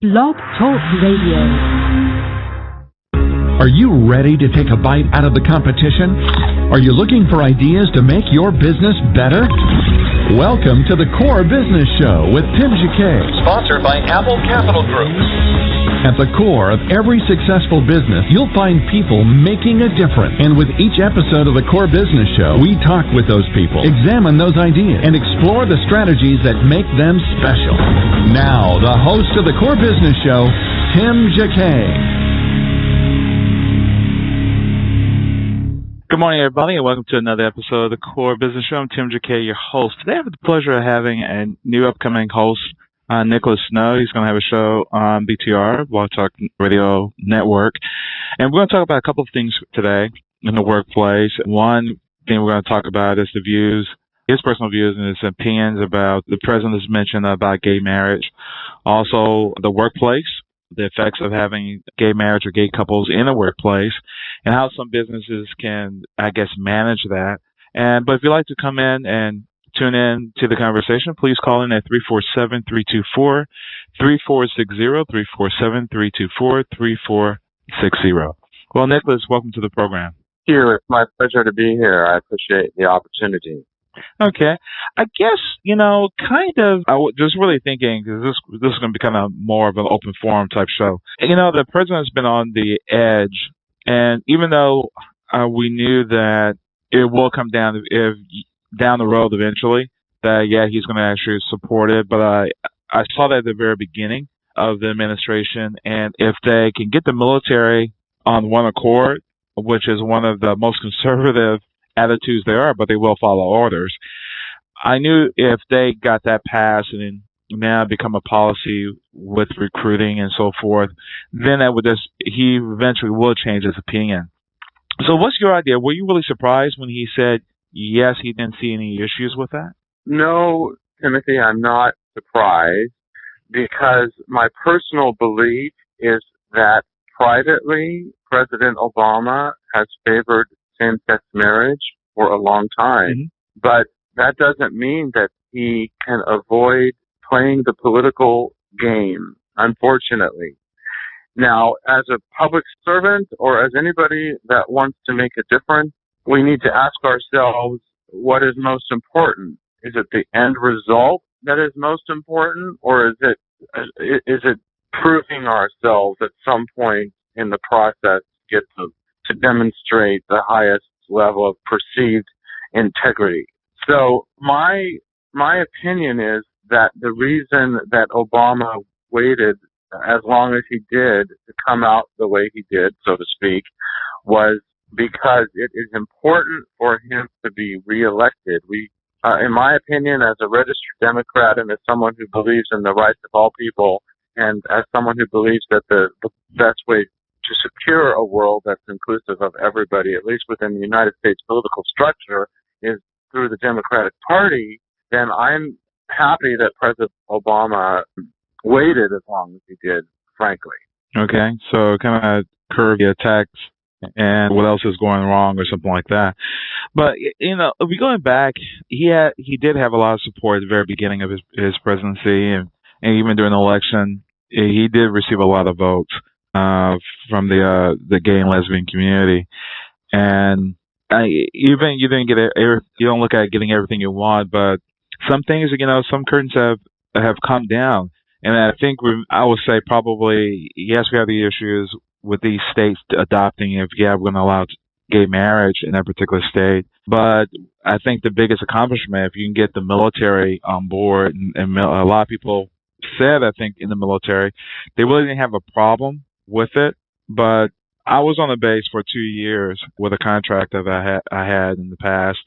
Blog Talk Radio. Are you ready to take a bite out of the competition? Are you looking for ideas to make your business better? Welcome to the Core Business Show with Tim Jacquet, sponsored by Apple Capital Group. At the core of every successful business, you'll find people making a difference. And with each episode of the Core Business Show, we talk with those people, examine those ideas, and explore the strategies that make them special. Now, the host of the Core Business Show, Tim Jacquet. Good morning, everybody, and welcome to another episode of the Core Business Show. I'm Tim Jacquet, your host. Today I have the pleasure of having a new upcoming host, Nicholas Snow. He's going to have a show on BTR, Blog Talk Radio Network. And we're going to talk about a couple of things today in the workplace. One thing we're going to talk about is the views, his personal views and his opinions about the president's mention about gay marriage. Also, the workplace, the effects of having gay marriage or gay couples in the workplace, and how some businesses can, manage that. But if you'd like to come in and tune in to the conversation, please call in at 347-324-3460, 347-324-3460. Well, Nicholas, welcome to the program. Thank you. It's my pleasure to be here. I appreciate the opportunity. Okay. I guess, I was just really thinking, because this is going to be kind of more of an open forum type show. The president's been on the edge, and even though we knew that it will come down down the road eventually, that, he's going to actually support it, but I saw that at the very beginning of the administration, and if they can get the military on one accord, which is one of the most conservative attitudes there are, but they will follow orders. I knew if they got that passed and then now become a policy with recruiting and so forth, then that would he eventually will change his opinion. So what's your idea? Were you really surprised when he said, yes, he didn't see any issues with that? No, Timothy, I'm not surprised, because my personal belief is that privately, President Obama has favored same-sex marriage for a long time. Mm-hmm. But that doesn't mean that he can avoid playing the political game, unfortunately. Now, as a public servant or as anybody that wants to make a difference, we need to ask ourselves what is most important. Is it the end result that is most important, or is it proving ourselves at some point in the process get to demonstrate the highest level of perceived integrity? So my opinion is that the reason that Obama waited as long as he did to come out the way he did, so to speak, was because it is important for him to be reelected. In my opinion, as a registered Democrat and as someone who believes in the rights of all people, and as someone who believes that the best way to secure a world that's inclusive of everybody, at least within the United States political structure, is through the Democratic Party, then I'm happy that President Obama waited as long as he did, frankly. Okay, so kind of curb the attacks and what else is going wrong or something like that. But, if we're going back, he did have a lot of support at the very beginning of his presidency, and even during the election, he did receive a lot of votes from the gay and lesbian community, and you don't look at getting everything you want, but some things, some curtains have come down, and I think I would say probably yes, we have the issues with these states adopting if we're going to allow gay marriage in that particular state, but I think the biggest accomplishment, if you can get the military on board, and a lot of people said, I think in the military, they really didn't have a problem with it, but I was on the base for 2 years with a contract that I had in the past,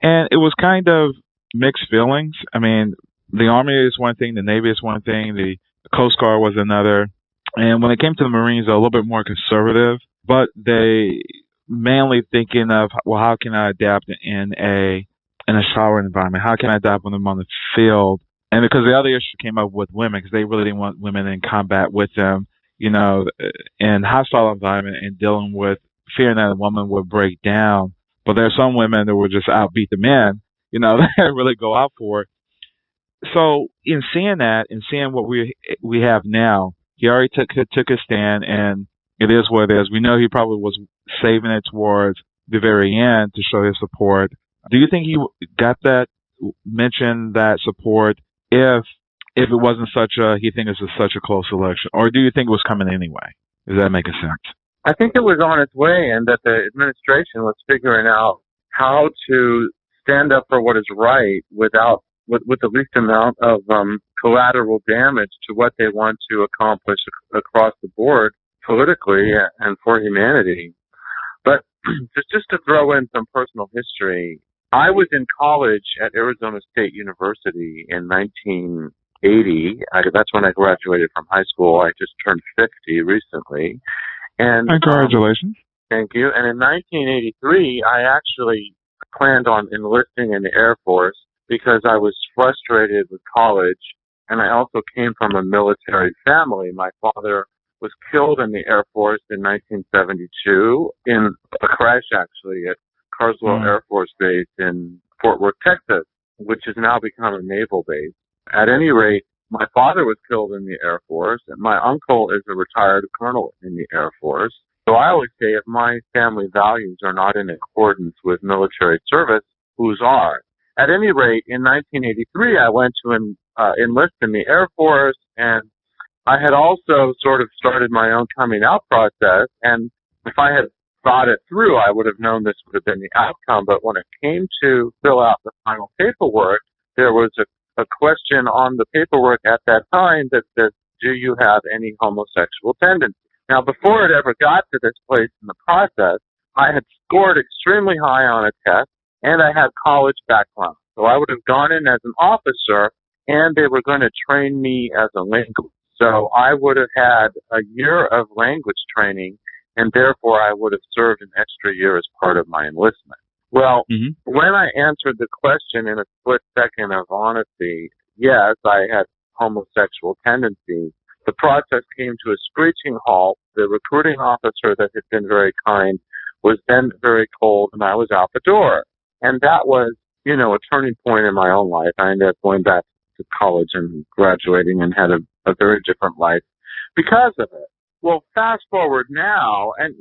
and it was kind of mixed feelings. I mean, the Army is one thing, the Navy is one thing, the Coast Guard was another, and when it came to the Marines, they're a little bit more conservative, but they mainly thinking of, well, how can I adapt in a shower environment? How can I adapt when I'm on the field? And because the other issue came up with women, because they really didn't want women in combat with them, in hostile environment and dealing with fearing that a woman would break down. But there are some women that would just outbeat the men, that really go out for it. So in seeing that and seeing what we have now, he already took his stand, and it is what it is. We know he probably was saving it towards the very end to show his support. Do you think he got that mentioned that support if it wasn't he think this is such a close election, or do you think it was coming anyway? Does that make a sense? I think it was on its way, and that the administration was figuring out how to stand up for what is right with the least amount of collateral damage to what they want to accomplish across the board politically and for humanity. But just to throw in some personal history, I was in college at Arizona State University in 1980. That's when I graduated from high school. I just turned 50 recently. And congratulations. Thank you. And in 1983, I actually planned on enlisting in the Air Force because I was frustrated with college, and I also came from a military family. My father was killed in the Air Force in 1972 in a crash, actually, at Carswell Air Force Base in Fort Worth, Texas, which has now become a naval base. At any rate, my father was killed in the Air Force, and my uncle is a retired colonel in the Air Force. So I always say if my family values are not in accordance with military service, whose are? At any rate, in 1983, I went to enlist in the Air Force, and I had also sort of started my own coming out process, and if I had thought it through, I would have known this would have been the outcome. But when it came to fill out the final paperwork, there was a question on the paperwork at that time that says, do you have any homosexual tendencies? Now, before it ever got to this place in the process, I had scored extremely high on a test, and I had college background. So I would have gone in as an officer, and they were going to train me as a linguist. So I would have had a year of language training, and therefore I would have served an extra year as part of my enlistment. Well, when I answered the question in a split second of honesty, yes, I had homosexual tendencies, the process came to a screeching halt. The recruiting officer that had been very kind was then very cold, and I was out the door. And that was, a turning point in my own life. I ended up going back to college and graduating and had a very different life because of it. Well, fast forward now, and,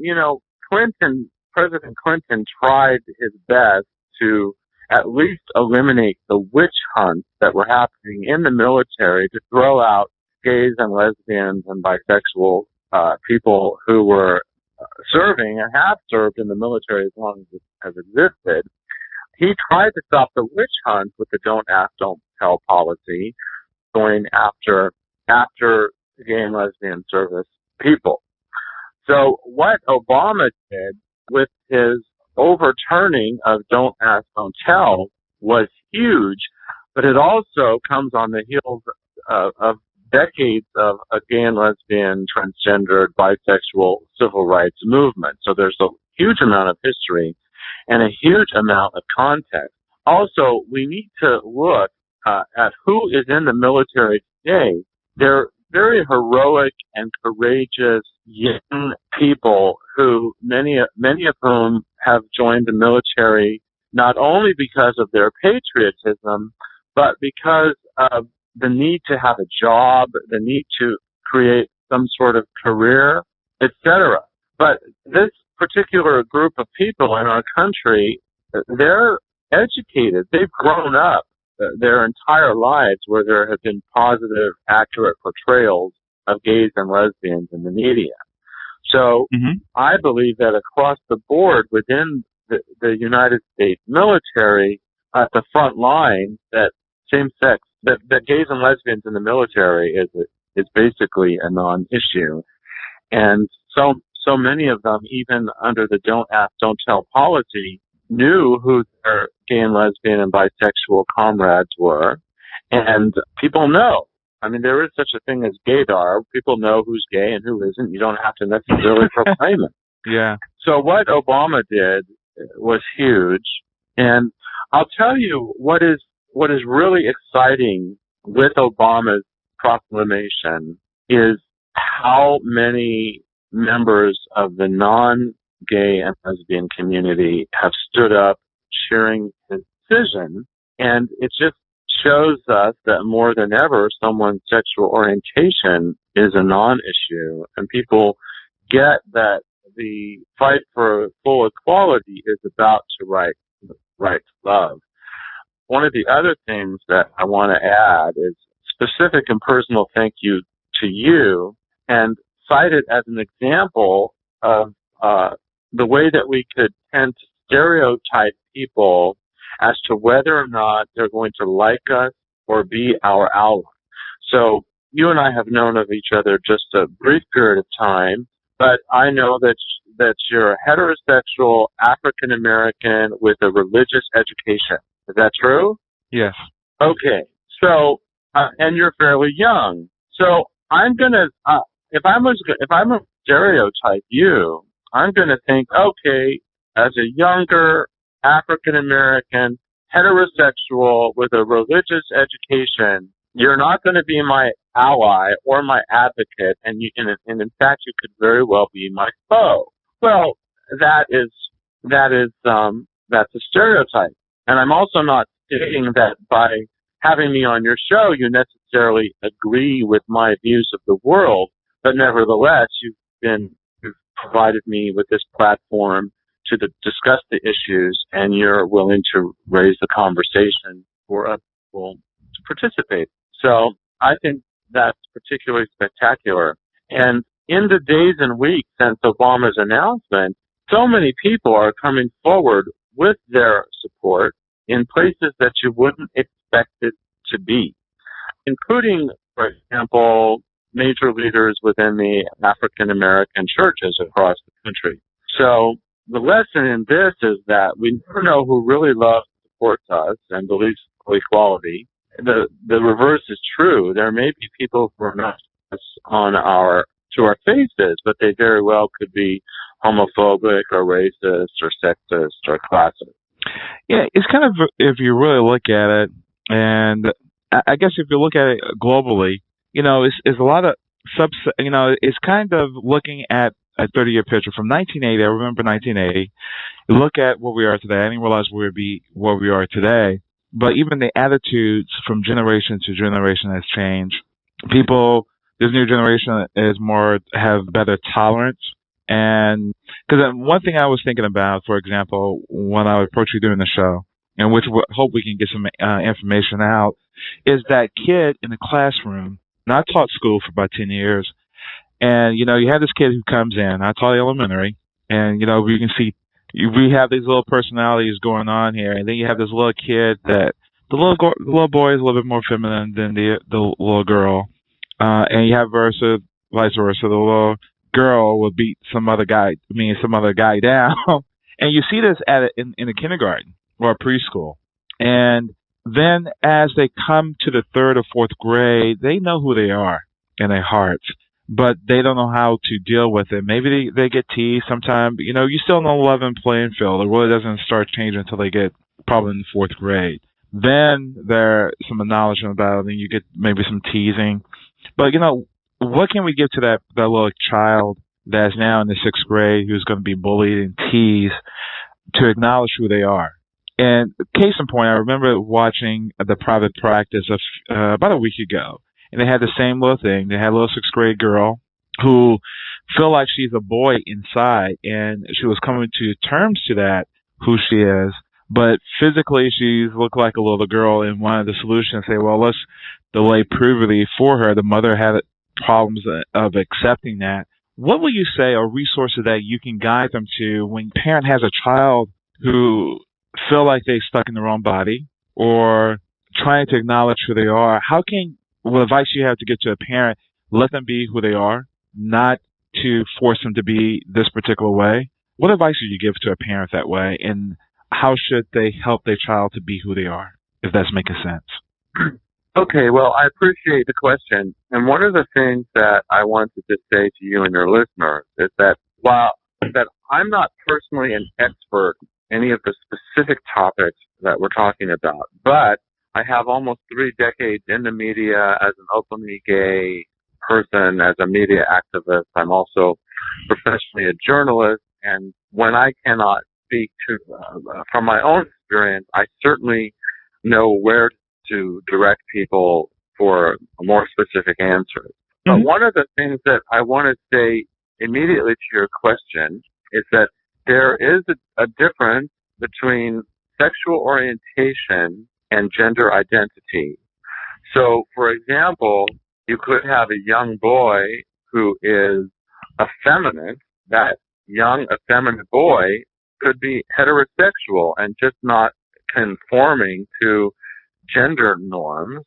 President Clinton tried his best to at least eliminate the witch hunts that were happening in the military to throw out gays and lesbians and bisexual people who were serving and have served in the military as long as it has existed. He tried to stop the witch hunt with the don't ask, don't tell policy, going after gay and lesbian service people. So what Obama did with his overturning of don't ask, don't tell was huge, but it also comes on the heels of decades of a gay and lesbian, transgendered, bisexual civil rights movement. So there's a huge amount of history and a huge amount of context. Also, we need to look at who is in the military today. They're very heroic and courageous young people who many of whom have joined the military not only because of their patriotism, but because of the need to have a job, the need to create some sort of career, etc. But this particular group of people in our country, they're educated. They've grown up their entire lives where there have been positive, accurate portrayals of gays and lesbians in the media. So I believe that across the board within the United States military, at the front line, that same-sex, that gays and lesbians in the military is basically a non-issue. And so many of them, even under the don't ask, don't tell policy, knew who their gay and lesbian and bisexual comrades were. And people know. I mean, there is such a thing as gaydar. People know who's gay and who isn't. You don't have to necessarily proclaim it. Yeah. So what Obama did was huge. And I'll tell you what is really exciting with Obama's proclamation is how many members of the non-gay and lesbian community have stood up cheering his decision. And it just shows us that more than ever, someone's sexual orientation is a non-issue, and people get that the fight for full equality is about to right to love. One of the other things that I want to add is specific and personal thank you to you, and cite it as an example of the way that we could tend to stereotype people as to whether or not they're going to like us or be our ally. So you and I have known of each other just a brief period of time, but I know that you're a heterosexual African American with a religious education. Is that true? Yes. Okay. So, and you're fairly young. So I'm gonna, if I'm gonna stereotype you, I'm gonna think, okay, as a younger African American, heterosexual with a religious education, you're not going to be my ally or my advocate, and in fact, you could very well be my foe. Well, that's a stereotype, and I'm also not stating that by having me on your show, you necessarily agree with my views of the world, but nevertheless, you've provided me with this platform to discuss the issues, and you're willing to raise the conversation for us to participate. So I think that's particularly spectacular. And in the days and weeks since Obama's announcement, so many people are coming forward with their support in places that you wouldn't expect it to be, including, for example, major leaders within the African American churches across the country. So the lesson in this is that we never know who really loves and supports us and believes in equality. The reverse is true. There may be people who are not to our faces, but they very well could be homophobic or racist or sexist or classist. Yeah, it's kind of, if you really look at it, and I guess if you look at it globally, it's a lot of it's kind of looking at a 30-year picture from 1980. I remember 1980. You look at where we are today. I didn't realize we would be where we are today. But even the attitudes from generation to generation has changed. This new generation have better tolerance. And because one thing I was thinking about, for example, when I approached you during the show, and which we hope we can get some information out, is that kid in the classroom. And I taught school for about 10 years. And, you have this kid who comes in. I taught elementary. And, we can see we have these little personalities going on here. And then you have this little kid that the little boy is a little bit more feminine than the little girl. And you have vice versa. The little girl will beat some other guy down. And you see this in a kindergarten or a preschool. And then as they come to the third or fourth grade, they know who they are in their hearts, but they don't know how to deal with it. Maybe they get teased sometime. You still on a level playing field. It really doesn't start changing until they get probably in the fourth grade. Then there's some acknowledgement about it, and you get maybe some teasing. But, what can we give to that little child that's now in the sixth grade who's going to be bullied and teased to acknowledge who they are? And case in point, I remember watching the private practice of about a week ago, and they had the same little thing. They had a little sixth grade girl who feel like she's a boy inside, and she was coming to terms to that, who she is. But physically, she looked like a little girl, and one of the solutions say, well, let's delay puberty for her. The mother had problems of accepting that. What will you say are resources that you can guide them to when a parent has a child who feel like they're stuck in their own body or trying to acknowledge who they are? What advice you have to give to a parent, let them be who they are, not to force them to be this particular way? What advice would you give to a parent that way, and how should they help their child to be who they are, if that's making sense? Okay, well, I appreciate the question. And one of the things that I wanted to say to you and your listeners is that while I'm not personally an expert in any of the specific topics that we're talking about, but I have almost 3 decades in the media as an openly gay person, as a media activist. I'm also professionally a journalist, and when I cannot speak to from my own experience, I certainly know where to direct people for more specific answers. But one of the things that I want to say immediately to your question is that there is a difference between sexual orientation and gender identity. So, for example, you could have a young boy who is effeminate. That young effeminate boy could be heterosexual and just not conforming to gender norms.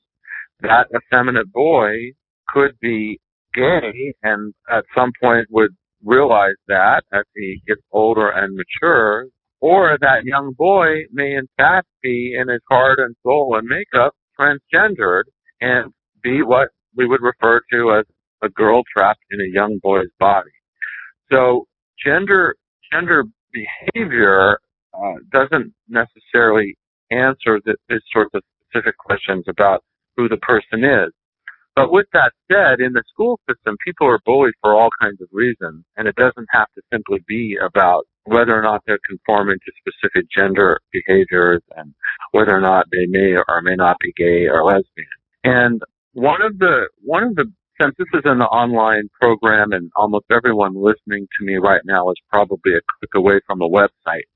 That effeminate boy could be gay and at some point would realize that as he gets older and matures, or that young boy may in fact be in his heart and soul and makeup transgendered and be what we would refer to as a girl trapped in a young boy's body. So gender behavior doesn't necessarily answer these sorts of specific questions about who the person is. But with that said, in the school system, people are bullied for all kinds of reasons, and it doesn't have to simply be about whether or not they're conforming to specific gender behaviors and whether or not they may or may not be gay or lesbian. And one of the since this is an online program and almost everyone listening to me right now is probably a click away from a website,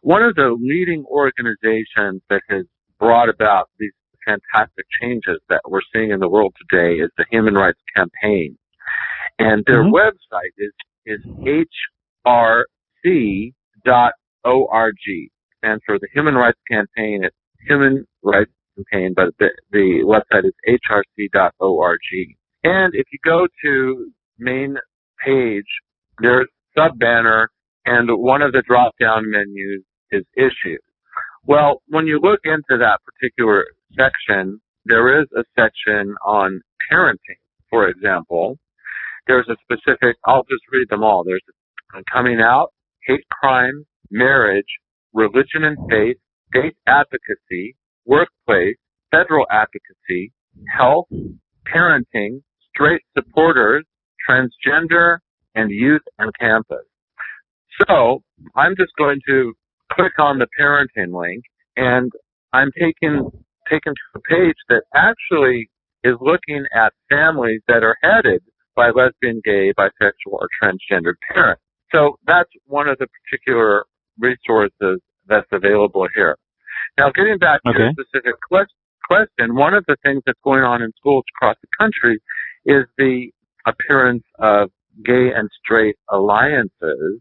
one of the leading organizations that has brought about these fantastic changes that we're seeing in the world today is the Human Rights Campaign. And their website is hrc.org. Stands for the Human Rights Campaign. It's Human Rights Campaign, but the website is hrc.org. And if you go to main page, there's a sub-banner, and one of the drop-down menus is issues. Well, when you look into that particular section, there is a section on parenting, for example. There's a specific, I'll just read them all. There's coming out, hate crime, marriage, religion and faith, state advocacy, workplace, federal advocacy, health, parenting, straight supporters, transgender, and youth and campus. So I'm just going to click on the parenting link, and I'm taken to a page that actually is looking at families that are headed by lesbian, gay, bisexual, or transgendered parents. So that's one of the particular resources that's available here. Now, getting back to a specific question, one of the things that's going on in schools across the country is the appearance of gay and straight alliances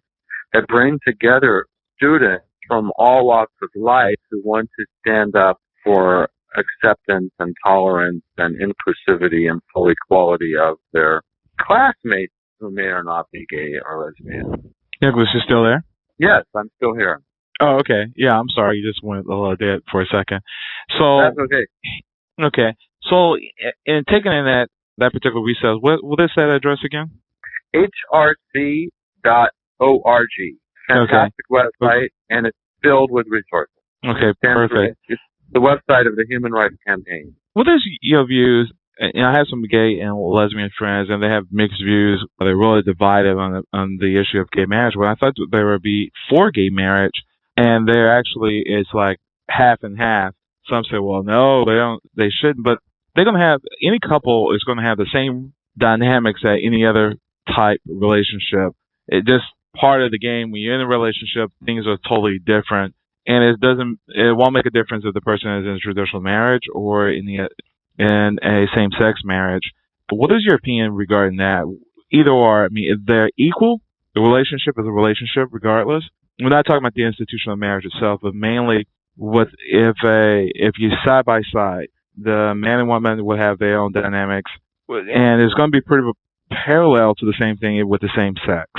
that bring together students from all walks of life who want to stand up for acceptance and tolerance and inclusivity and full equality of their classmates who may or not be gay or lesbian. Nicholas, you still there? Yes, I'm still here. Oh, okay. Yeah, I'm sorry. You just went a little dead for a second. So that's okay. Okay. So, in taking in that particular resource, what is that address again? hrc.org. Fantastic website, and it's filled with resources. Okay, perfect. It's the website of the Human Rights Campaign. What is your views? I have some gay and lesbian friends, and they have mixed views. They're really divided on the issue of gay marriage. Well, I thought there would be for gay marriage, and there actually is like half and half. Some say, well, no, they shouldn't, but they're going to have, any couple is going to have the same dynamics that any other type relationship. It just part of the game. When you're in a relationship, things are totally different, and it won't make a difference if the person is in a traditional marriage or in a same-sex marriage. But what is your opinion regarding that? Either or, I mean, if they're equal, the relationship is a relationship regardless. We're not talking about the institutional marriage itself, but mainly if you side by side, the man and woman will have their own dynamics, and it's going to be pretty parallel to the same thing with the same sex.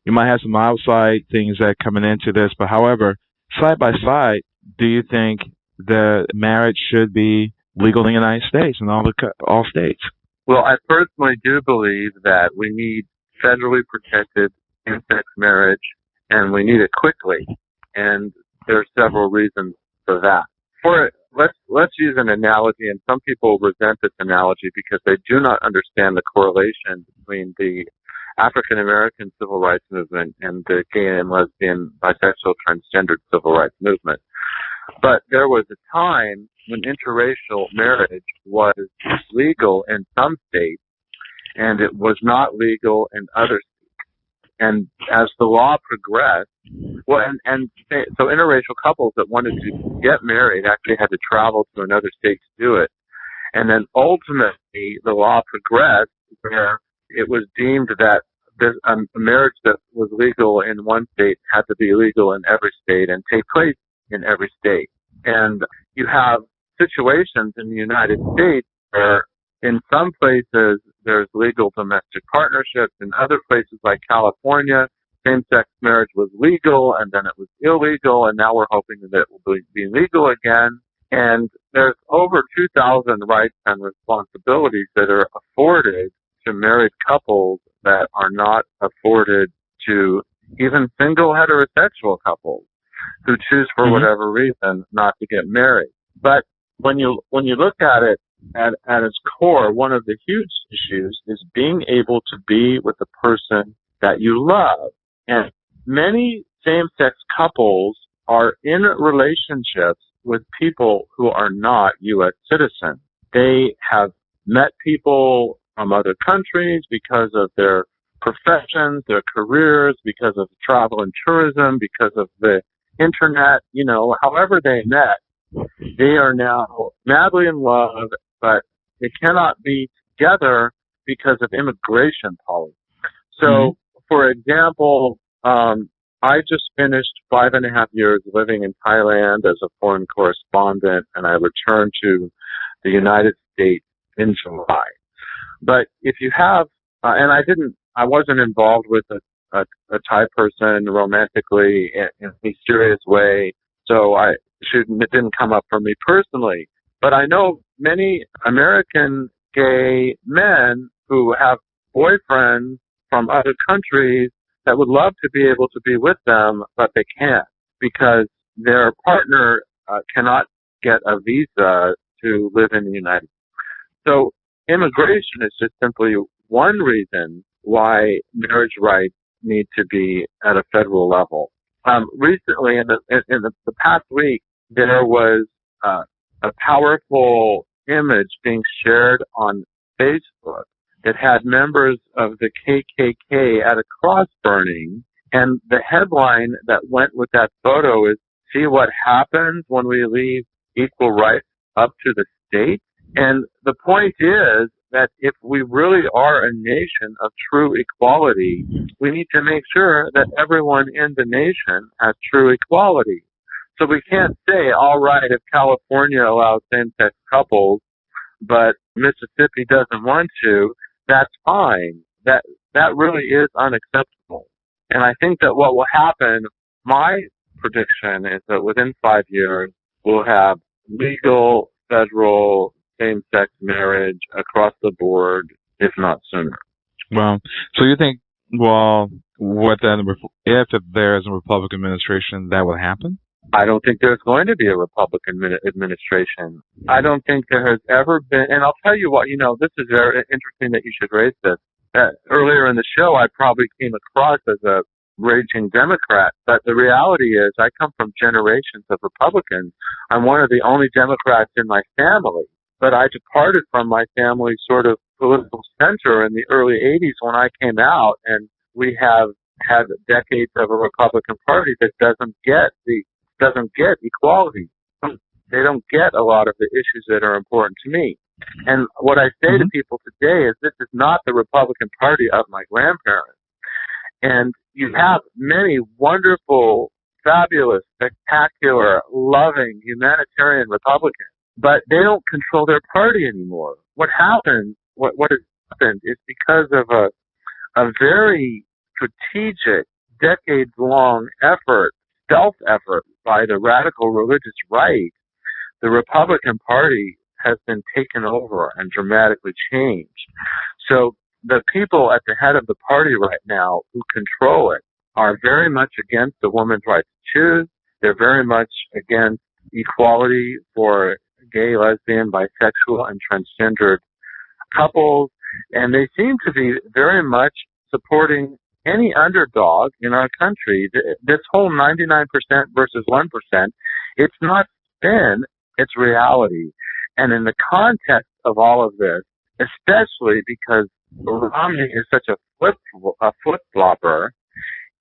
You might have some outside things that are coming into this, but however, side by side, do you think the marriage should be legal in the United States and all states? Well, I personally do believe that we need federally protected same-sex marriage, and we need it quickly. And there are several reasons for that. Let's use an analogy, and some people resent this analogy because they do not understand the correlation between the African American civil rights movement and the gay and lesbian, bisexual, transgendered civil rights movement. But there was a time when interracial marriage was legal in some states and it was not legal in other states. And as the law progressed, so interracial couples that wanted to get married actually had to travel to another state to do it. And then ultimately, the law progressed where it was deemed that a marriage that was legal in one state had to be legal in every state and take place in every state. And you have situations in the United States where in some places there's legal domestic partnerships. In other places like California, same-sex marriage was legal and then it was illegal, and now we're hoping that it will be legal again. And there's over 2,000 rights and responsibilities that are afforded to married couples that are not afforded to even single heterosexual couples who choose for whatever reason not to get married. But when you look at it at its core, one of the huge issues is being able to be with the person that you love. And many same-sex couples are in relationships with people who are not U.S. citizens. They have met people from other countries because of their professions, their careers, because of travel and tourism, because of the internet, however they met. They are now madly in love, but they cannot be together because of immigration policy. So, for example, I just finished 5.5 years living in Thailand as a foreign correspondent, and I returned to the United States in July. But if you have, and I wasn't involved with a Thai person romantically in a serious way, so it didn't come up for me personally. But I know many American gay men who have boyfriends from other countries that would love to be able to be with them, but they can't because their partner cannot get a visa to live in the United States. So immigration is just simply one reason why marriage rights need to be at a federal level. Recently, in the past week, there was a powerful image being shared on Facebook that had members of the KKK at a cross burning, and the headline that went with that photo is, "See what happens when we leave equal rights up to the state." And the point is that if we really are a nation of true equality, we need to make sure that everyone in the nation has true equality. So we can't say, all right, if California allows same-sex couples, but Mississippi doesn't want to, that's fine. That really is unacceptable. And I think that what will happen, my prediction is that within 5 years, we'll have legal federal same-sex marriage across the board, if not sooner. Well, so you think, if there's a Republican administration, that will happen? I don't think there's going to be a Republican administration. I don't think there has ever been, and I'll tell you what, this is very interesting that you should raise this. Earlier in the show, I probably came across as a raging Democrat, but the reality is I come from generations of Republicans. I'm one of the only Democrats in my family, but I departed from my family's sort of political center in the early 80s when I came out, and we have had decades of a Republican Party that doesn't get equality. They don't get a lot of the issues that are important to me. And what I say to people today is this is not the Republican Party of my grandparents. And you have many wonderful, fabulous, spectacular, loving, humanitarian Republicans, but they don't control their party anymore. What has happened is because of a very strategic, decades-long stealth effort by the radical religious right, the Republican Party has been taken over and dramatically changed. So the people at the head of the party right now who control it are very much against the woman's right to choose. They're very much against equality for gay, lesbian, bisexual, and transgendered couples. And they seem to be very much supporting any underdog in our country. This whole 99% versus 1%, it's not spin. It's reality. And in the context of all of this, especially because Romney is such a flip-flopper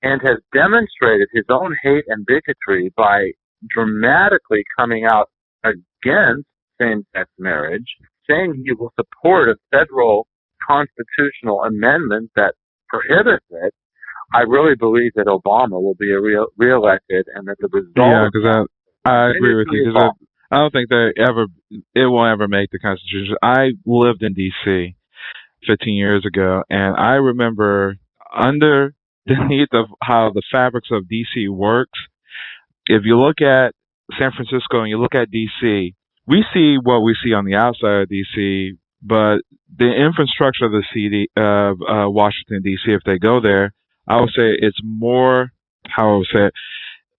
and has demonstrated his own hate and bigotry by dramatically coming out against same-sex marriage, saying he will support a federal constitutional amendment that prohibits it. I really believe that Obama will be reelected, and that the result. Yeah, because I agree with you. Because I don't think it will ever make the Constitution. I lived in D.C. 15 years ago, and I remember underneath of how the fabrics of D.C. works. If you look at San Francisco and you look at D.C., we see what we see on the outside of D.C., but the infrastructure of the city of Washington, D.C., if they go there, I would say it's more, how I would say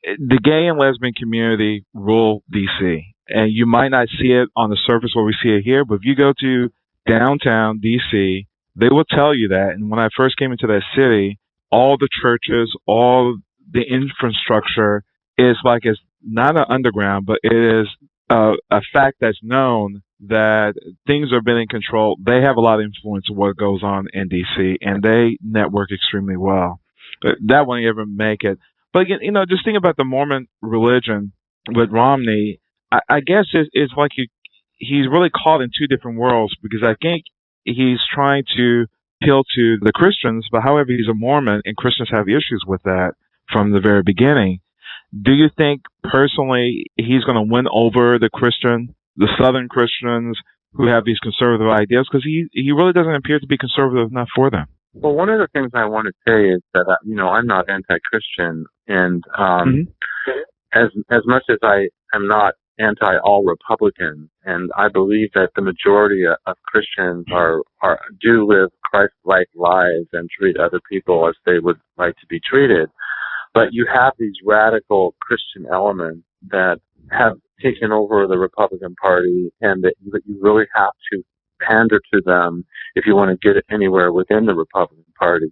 it, the gay and lesbian community rule D.C., and you might not see it on the surface where we see it here, but if you go to downtown D.C., they will tell you that. And when I first came into that city, all the churches, all the infrastructure is like it's not an underground, but it is a fact that's known that things are being in control. They have a lot of influence of what goes on in D.C., and they network extremely well. But that won't ever make it. But again, just think about the Mormon religion with Romney. I guess it's like he's really caught in two different worlds, because I think he's trying to appeal to the Christians, but however, he's a Mormon, and Christians have issues with that from the very beginning. Do you think personally he's going to win over the Southern Christians who have these conservative ideas? Because he really doesn't appear to be conservative enough for them. Well, one of the things I want to say is that I'm not anti-Christian, and as much as I am not anti all Republicans, and I believe that the majority of Christians do live Christ-like lives and treat other people as they would like to be treated. But you have these radical Christian elements that have taken over the Republican Party, and that you really have to pander to them if you want to get anywhere within the Republican Party.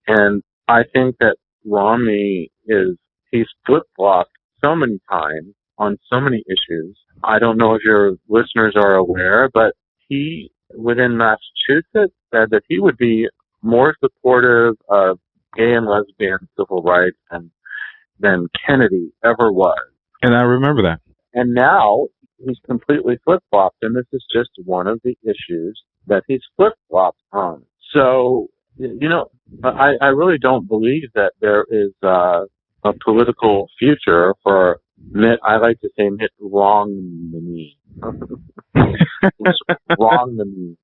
And I think that Romney he's flip-flopped so many times on so many issues. I don't know if your listeners are aware, but he, within Massachusetts, said that he would be more supportive of gay and lesbian civil rights than Kennedy ever was. And I remember that. And now he's completely flip-flopped, and this is just one of the issues that he's flip-flopped on. So, I really don't believe that there is a political future for I like to say Mitt Romney. Romney.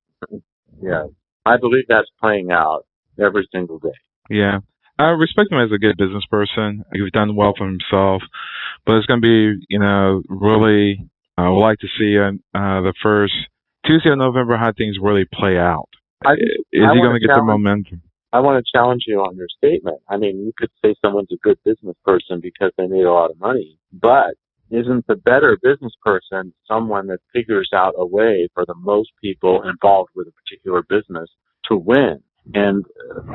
Yeah. I believe that's playing out every single day. Yeah. I respect him as a good business person. He's done well for himself. But it's going to be, really, I would like to see the first Tuesday of November how things really play out. Is he going to get the momentum? I want to challenge you on your statement. I mean, you could say someone's a good business person because they made a lot of money, but isn't the better business person someone that figures out a way for the most people involved with a particular business to win? And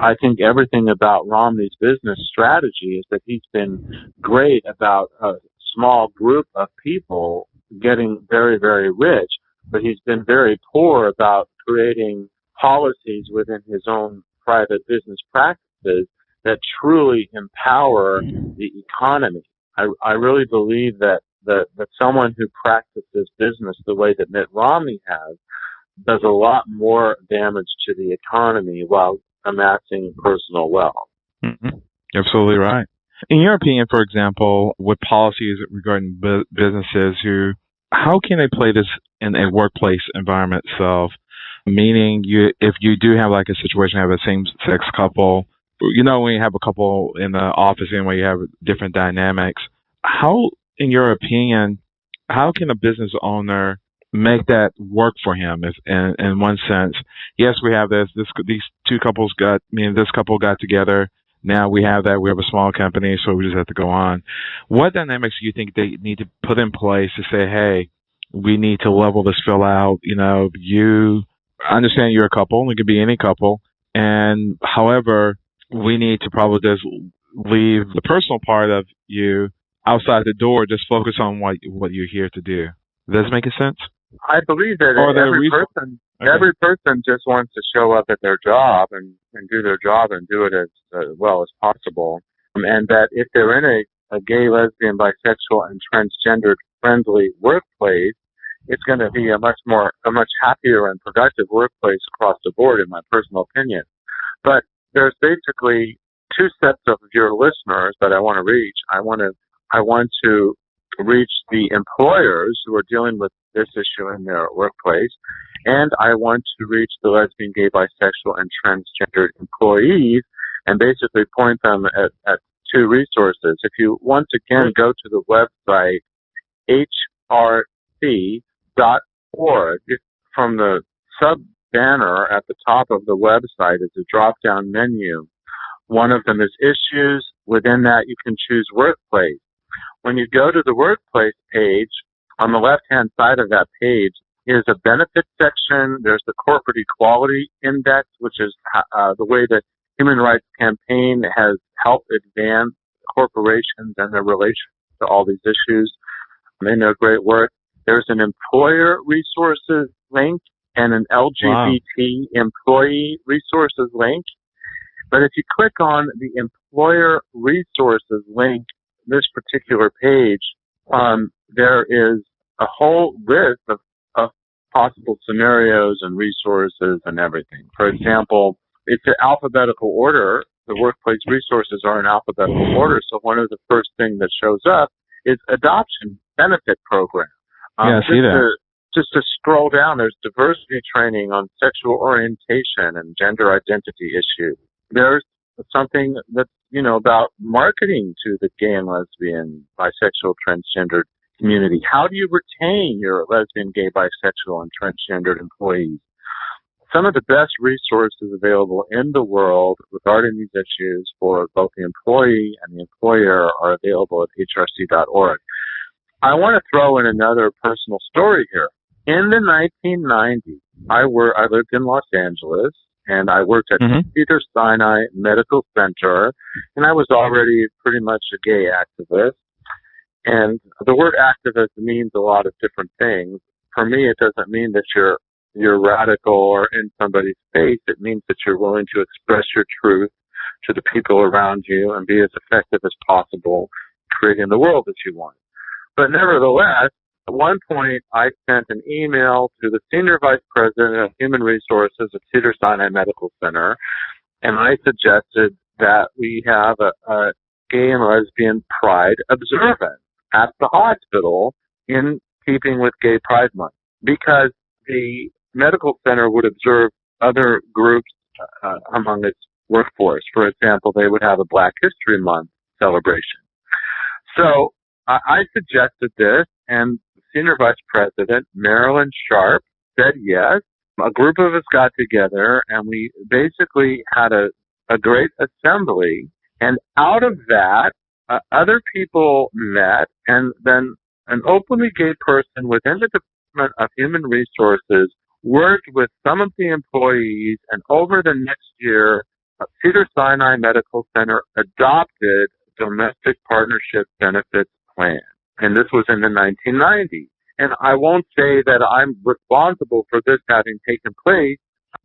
I think everything about Romney's business strategy is that he's been great about a small group of people getting very, very rich, but he's been very poor about creating policies within his own private business practices that truly empower the economy. I really believe that someone who practices business the way that Mitt Romney has does a lot more damage to the economy while amassing personal wealth. Mm-hmm. Absolutely right. In your opinion, for example, with policies regarding businesses, how can they play this in a workplace environment itself? Meaning, if you do have like a situation, have a same-sex couple, when you have a couple in the office and where you have different dynamics, how, in your opinion, how can a business owner make that work for him? If, in one sense, yes, we have these two couples this couple got together. Now we have that. We have a small company, so we just have to go on. What dynamics do you think they need to put in place to say, hey, we need to level this fill out? I understand you're a couple. It could be any couple. And however, we need to probably just leave the personal part of you outside the door. Just focus on what you're here to do. Does it make sense? I believe that Or every person just wants to show up at their job and do their job and do it as well as possible. And that if they're in a gay, lesbian, bisexual, and transgendered friendly workplace, it's going to be a much happier and productive workplace across the board, in my personal opinion. But there's basically two sets of your listeners that I want to reach. I want to reach the employers who are dealing with this issue in their workplace, and I want to reach the lesbian, gay, bisexual, and transgendered employees, and basically point them at two resources. If you once again go to the website hrc.org, from the sub-banner at the top of the website is a drop-down menu. One of them is issues. Within that, you can choose workplace. When you go to the workplace page, on the left-hand side of that page is a benefits section. There's the Corporate Equality Index, which is the way that Human Rights Campaign has helped advance corporations and their relation to all these issues in their great work. There's an employer resources link and an LGBT employee resources link. But if you click on the employer resources link, this particular page, there is a whole list of possible scenarios and resources and everything. For example, it's an alphabetical order. The workplace resources are in alphabetical order. So one of the first things that shows up is adoption benefit program. I see that. Just to scroll down, there's diversity training on sexual orientation and gender identity issues. There's something that's, about marketing to the gay and lesbian, bisexual, transgendered community. How do you retain your lesbian, gay, bisexual, and transgendered employees? Some of the best resources available in the world regarding these issues for both the employee and the employer are available at hrc.org. I want to throw in another personal story here. In the 1990s, I lived in Los Angeles, and I worked at Cedars-Sinai Medical Center, and I was already pretty much a gay activist. And the word activist means a lot of different things. For me, it doesn't mean that you're radical or in somebody's face. It means that you're willing to express your truth to the people around you and be as effective as possible creating the world that you want. But nevertheless, at one point, I sent an email to the Senior Vice President of Human Resources at Cedars-Sinai Medical Center, and I suggested that we have a gay and lesbian pride observance at the hospital in keeping with Gay Pride Month, because the medical center would observe other groups among its workforce. For example, they would have a Black History Month celebration. So I suggested this, and Senior Vice President Marilyn Sharp said yes. A group of us got together, and we basically had a great assembly. And out of that, other people met, and then an openly gay person within the Department of Human Resources worked with some of the employees, and over the next year, Cedars-Sinai Medical Center adopted Domestic Partnership Benefits Plan. And this was in the 1990s. And I won't say that I'm responsible for this having taken place,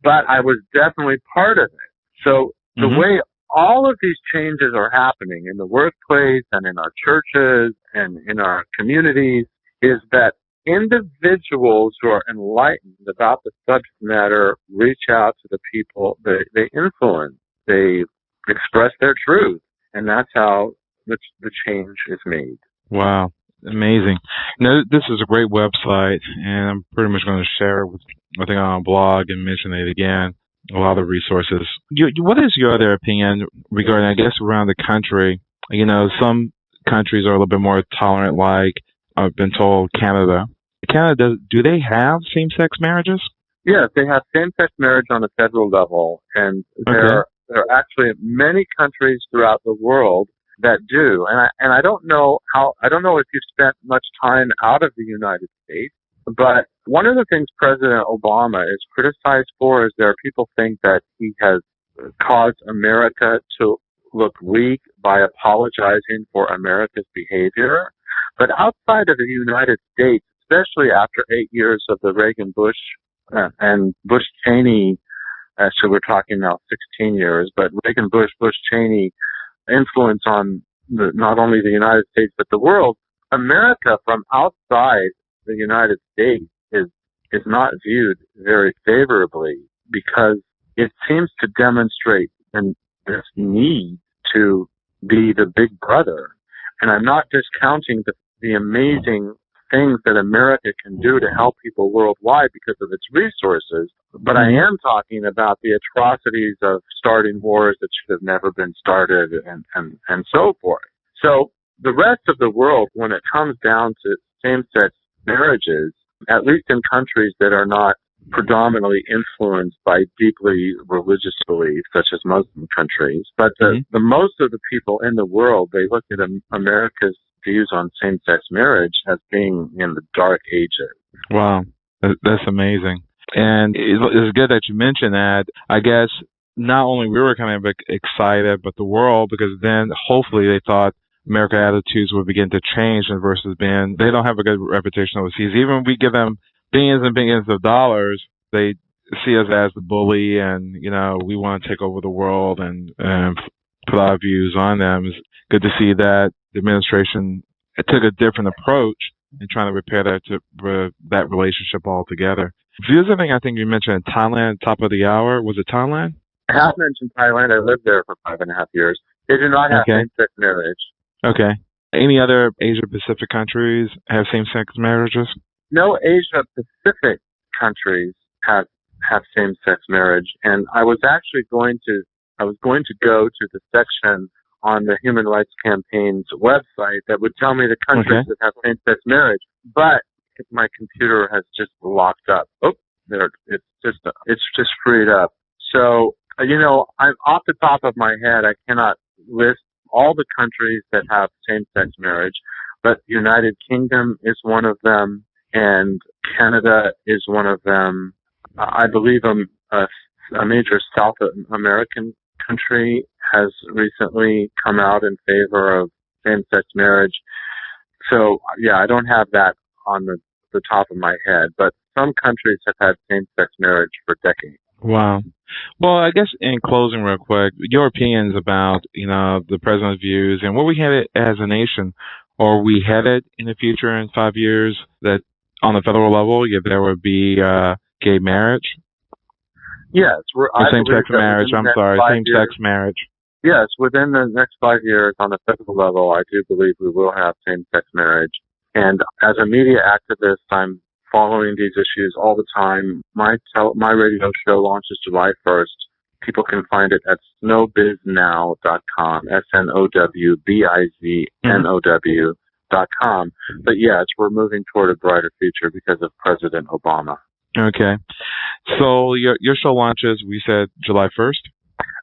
but I was definitely part of it. So the way all of these changes are happening in the workplace and in our churches and in our communities is that individuals who are enlightened about the subject matter reach out to the people they influence. They express their truth. And that's how the change is made. Wow. Amazing. This is a great website, and I'm pretty much going to share it on a blog and mention it again. A lot of resources. What is your other opinion regarding, I guess, around the country? Some countries are a little bit more tolerant, like I've been told Canada. Canada, do they have same-sex marriages? Yes, they have same-sex marriage on a federal level, and there are actually many countries throughout the world that do. And I don't know if you've spent much time out of the United States, but one of the things President Obama is criticized for is there are people think that he has caused America to look weak by apologizing for America's behavior. But outside of the United States, it's especially after 8 years of the Reagan-Bush and Bush-Cheney, actually we're talking now 16 years, but Reagan-Bush, Bush-Cheney influence on not only the United States but the world, America from outside the United States is not viewed very favorably because it seems to demonstrate this need to be the big brother. And I'm not discounting the amazing things that America can do to help people worldwide because of its resources, but I am talking about the atrocities of starting wars that should have never been started and so forth. So the rest of the world, when it comes down to same-sex marriages, at least in countries that are not predominantly influenced by deeply religious beliefs, such as Muslim countries, but the most of the people in the world, they look at America's views on same-sex marriage as being in the dark ages. Wow, that's amazing. And it's good that you mentioned that. I guess not only we were kind of excited, but the world, because then hopefully they thought American attitudes would begin to change and versus being, they don't have a good reputation overseas. Even when we give them billions and billions of dollars, they see us as the bully and, we want to take over the world and put our views on them. It's good to see that the administration took a different approach in trying to repair that relationship altogether. Visiting, I think you mentioned Thailand, top of the hour. Was it Thailand? I have mentioned Thailand. I lived there for 5.5 years. They do not have same-sex marriage. Okay. Any other Asia-Pacific countries have same-sex marriages? No Asia-Pacific countries have same-sex marriage. And I was actually going to go to the section on the Human Rights Campaign's website that would tell me the countries that have same-sex marriage, but my computer has just locked up. Oh, there, it's just freed up. So, I'm off the top of my head, I cannot list all the countries that have same-sex marriage, but United Kingdom is one of them, and Canada is one of them. I believe a major South American country has recently come out in favor of same-sex marriage. So, I don't have that on the top of my head, but some countries have had same-sex marriage for decades. Wow. Well, I guess in closing real quick, your opinions about, the president's views and where we headed as a nation. Are we headed in the future in 5 years that on the federal level, there would be gay marriage? Yes. Same-sex marriage, same-sex marriage. Yes, within the next 5 years on the federal level, I do believe we will have same-sex marriage. And as a media activist, I'm following these issues all the time. My radio show launches July 1st. People can find it at snowbiznow.com, snowbiznow.com. But yes, we're moving toward a brighter future because of President Obama. Okay. So your show launches, we said, July 1st?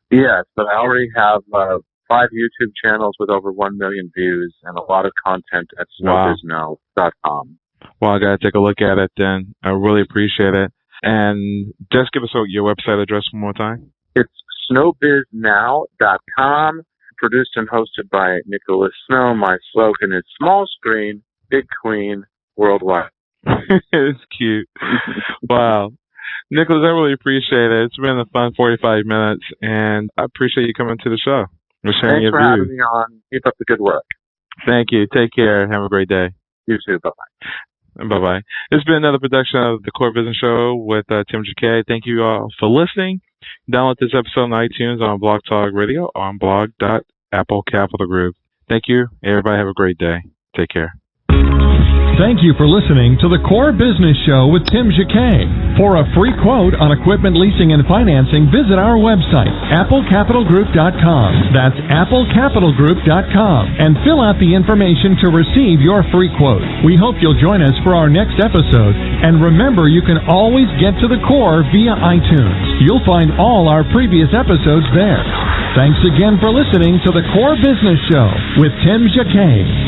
Yes, but I already have 5 YouTube channels with over 1 million views and a lot of content at snowbiznow.com. Well, I got to take a look at it then. I really appreciate it. And just give us your website address one more time. It's snowbiznow.com, produced and hosted by Nicholas Snow. My slogan is small screen, big queen, worldwide. It's cute. Wow. Nicholas, I really appreciate it. It's been a fun 45 minutes, and I appreciate you coming to the show. Thanks for having me on. Keep up the good work. Thank you. Take care. Have a great day. You too. Bye-bye. Bye-bye. This has been another production of the Core Business Show with Tim Jacquet. Thank you all for listening. Download this episode on iTunes, on Blog Talk Radio, or on blog.Apple Capital Group. Thank you. Everybody have a great day. Take care. Thank you for listening to the Core Business Show with Tim Jacquet. For a free quote on equipment leasing and financing, visit our website, applecapitalgroup.com. That's applecapitalgroup.com. And fill out the information to receive your free quote. We hope you'll join us for our next episode. And remember, you can always get to the Core via iTunes. You'll find all our previous episodes there. Thanks again for listening to the Core Business Show with Tim Jacquet.